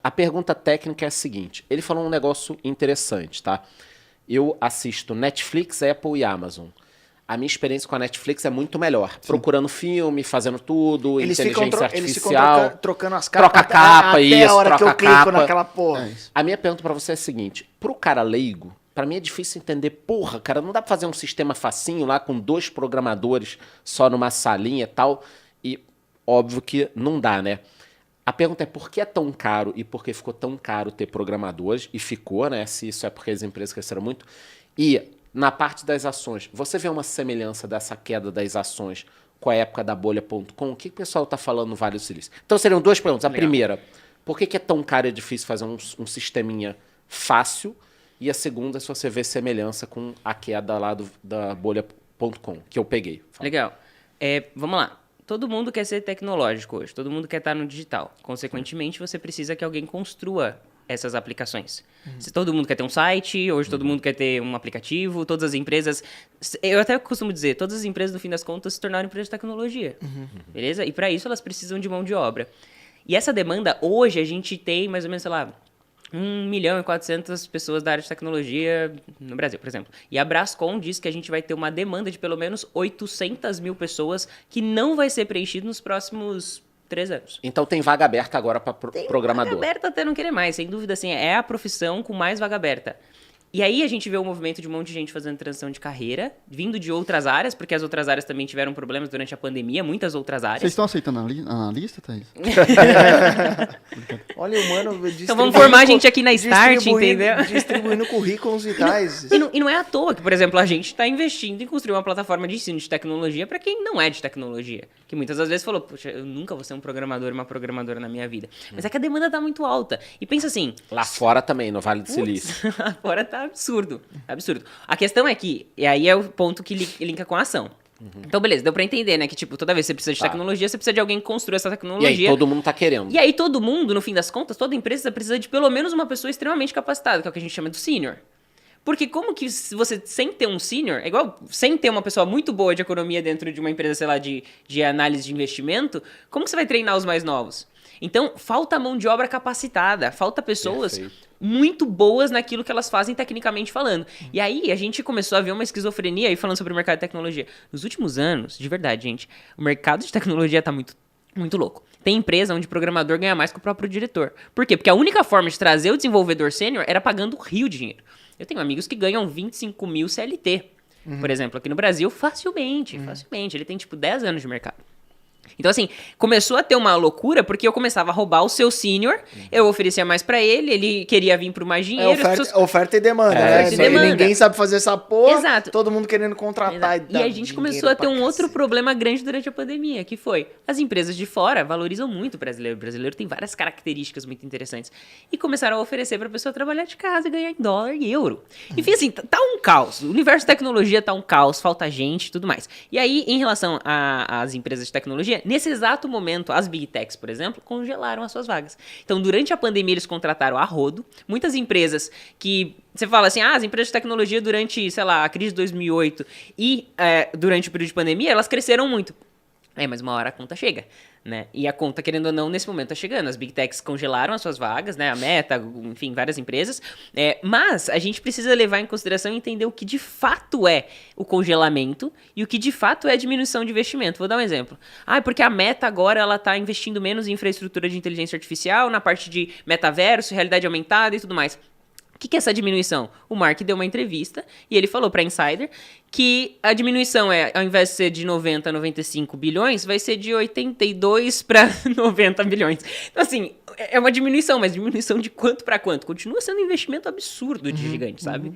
A pergunta técnica é a seguinte, ele falou um negócio interessante, tá? Eu assisto Netflix, Apple e Amazon. A minha experiência com a Netflix é muito melhor. Sim. Procurando filme, fazendo tudo, inteligência artificial. Eles ficam trocando as capas. Troca capa, até isso, a hora troca que eu capa. clico naquela porra. A minha pergunta pra você é a seguinte. Pro cara leigo, pra mim é difícil entender. Porra, cara, não dá pra fazer um sistema facinho lá com 2 programadores só numa salinha e tal. E óbvio que não dá, né? A pergunta é por que é tão caro e por que ficou tão caro ter programadores? E ficou, né? Se isso é porque as empresas cresceram muito. E na parte das ações, você vê uma semelhança dessa queda das ações com a época da bolha.com? O que o pessoal está falando no Vale do Silício? Então seriam 2 perguntas. A primeira, por que é tão caro e difícil fazer um sisteminha fácil? E a segunda, se você vê semelhança com a queda lá da bolha.com, que eu peguei. Fala. Legal. Vamos lá. Todo mundo quer ser tecnológico hoje, todo mundo quer estar no digital. Consequentemente, você precisa que alguém construa essas aplicações. Se todo mundo quer ter um site, hoje todo mundo quer ter um aplicativo, todas as empresas... Eu até costumo dizer, todas as empresas, no fim das contas, se tornaram empresas de tecnologia. Beleza? E para isso, elas precisam de mão de obra. E essa demanda, hoje, a gente tem mais ou menos, sei lá, 1.400.000 pessoas da área de tecnologia no Brasil, por exemplo. E a Brascom diz que a gente vai ter uma demanda de pelo menos 800.000 pessoas que não vai ser preenchida nos próximos 3 anos. Então tem vaga aberta agora para programador. Vaga aberta até não querer mais, sem dúvida, assim, é a profissão com mais vaga aberta. E aí a gente vê o movimento de um monte de gente fazendo transição de carreira, vindo de outras áreas, porque as outras áreas também tiveram problemas durante a pandemia, muitas outras áreas. Vocês estão aceitando a lista, Thaís? Olha, mano... Então vamos formar a gente aqui na Start, entendeu? Distribuindo currículos vitais. E não é à toa que, por exemplo, a gente está investindo em construir uma plataforma de ensino de tecnologia para quem não é de tecnologia. Que muitas das vezes falou, poxa, eu nunca vou ser um programador, uma programadora na minha vida. Mas é que a demanda está muito alta. E pensa assim... Lá fora também, no Vale do Silício. Lá fora tá absurdo. Absurdo. A questão é que, e aí é o ponto que linka com a ação. Então, beleza, deu pra entender, né? Que, tipo, toda vez que você precisa de tecnologia, você precisa de alguém que construa essa tecnologia. E aí todo mundo tá querendo. E aí todo mundo, no fim das contas, toda empresa precisa de pelo menos uma pessoa extremamente capacitada, que é o que a gente chama de sênior. Porque como que você, sem ter um sênior, é igual sem ter uma pessoa muito boa de economia dentro de uma empresa, sei lá, de análise de investimento, como que você vai treinar os mais novos? Então, falta mão de obra capacitada, falta pessoas muito boas naquilo que elas fazem tecnicamente falando. E aí, a gente começou a ver uma esquizofrenia aí falando sobre o mercado de tecnologia. Nos últimos anos, de verdade, gente, o mercado de tecnologia tá muito, muito louco. Tem empresa onde o programador ganha mais que o próprio diretor. Por quê? Porque a única forma de trazer o desenvolvedor sênior era pagando rio de dinheiro. Eu tenho amigos que ganham 25 mil CLT, por exemplo, aqui no Brasil, facilmente. Ele tem, tipo, 10 anos de mercado. Então, assim, começou a ter uma loucura porque eu começava a roubar o seu sênior, eu oferecia mais pra ele, ele queria vir por mais dinheiro. Oferta e demanda, né? Oferta e demanda. Ninguém sabe fazer essa porra, Exato. Todo mundo querendo contratar. E a gente começou a ter um outro problema grande durante a pandemia, que foi, as empresas de fora valorizam muito o brasileiro. O brasileiro tem várias características muito interessantes. E começaram a oferecer pra pessoa trabalhar de casa e ganhar em dólar e euro. Enfim, assim, tá um caos. O universo de tecnologia tá um caos, falta gente e tudo mais. E aí, em relação às empresas de tecnologia, nesse exato momento, as Big Techs, por exemplo, congelaram as suas vagas. Então, durante a pandemia, eles contrataram a rodo. Muitas empresas que... Você fala assim, as empresas de tecnologia durante, sei lá, a crise de 2008 e durante o período de pandemia, elas cresceram muito. Mas uma hora a conta chega, né? E a conta, querendo ou não, nesse momento tá chegando. As Big Techs congelaram as suas vagas, né? A Meta, enfim, várias empresas. Mas a gente precisa levar em consideração e entender o que de fato é o congelamento e o que de fato é a diminuição de investimento. Vou dar um exemplo. Porque a Meta agora, ela tá investindo menos em infraestrutura de inteligência artificial, na parte de metaverso, realidade aumentada e tudo mais. O que é essa diminuição? O Mark deu uma entrevista e ele falou para Insider que a diminuição ao invés de ser de 90 a 95 bilhões, vai ser de 82 para 90 bilhões. Então, assim, é uma diminuição, mas diminuição de quanto para quanto? Continua sendo um investimento absurdo de gigante, sabe?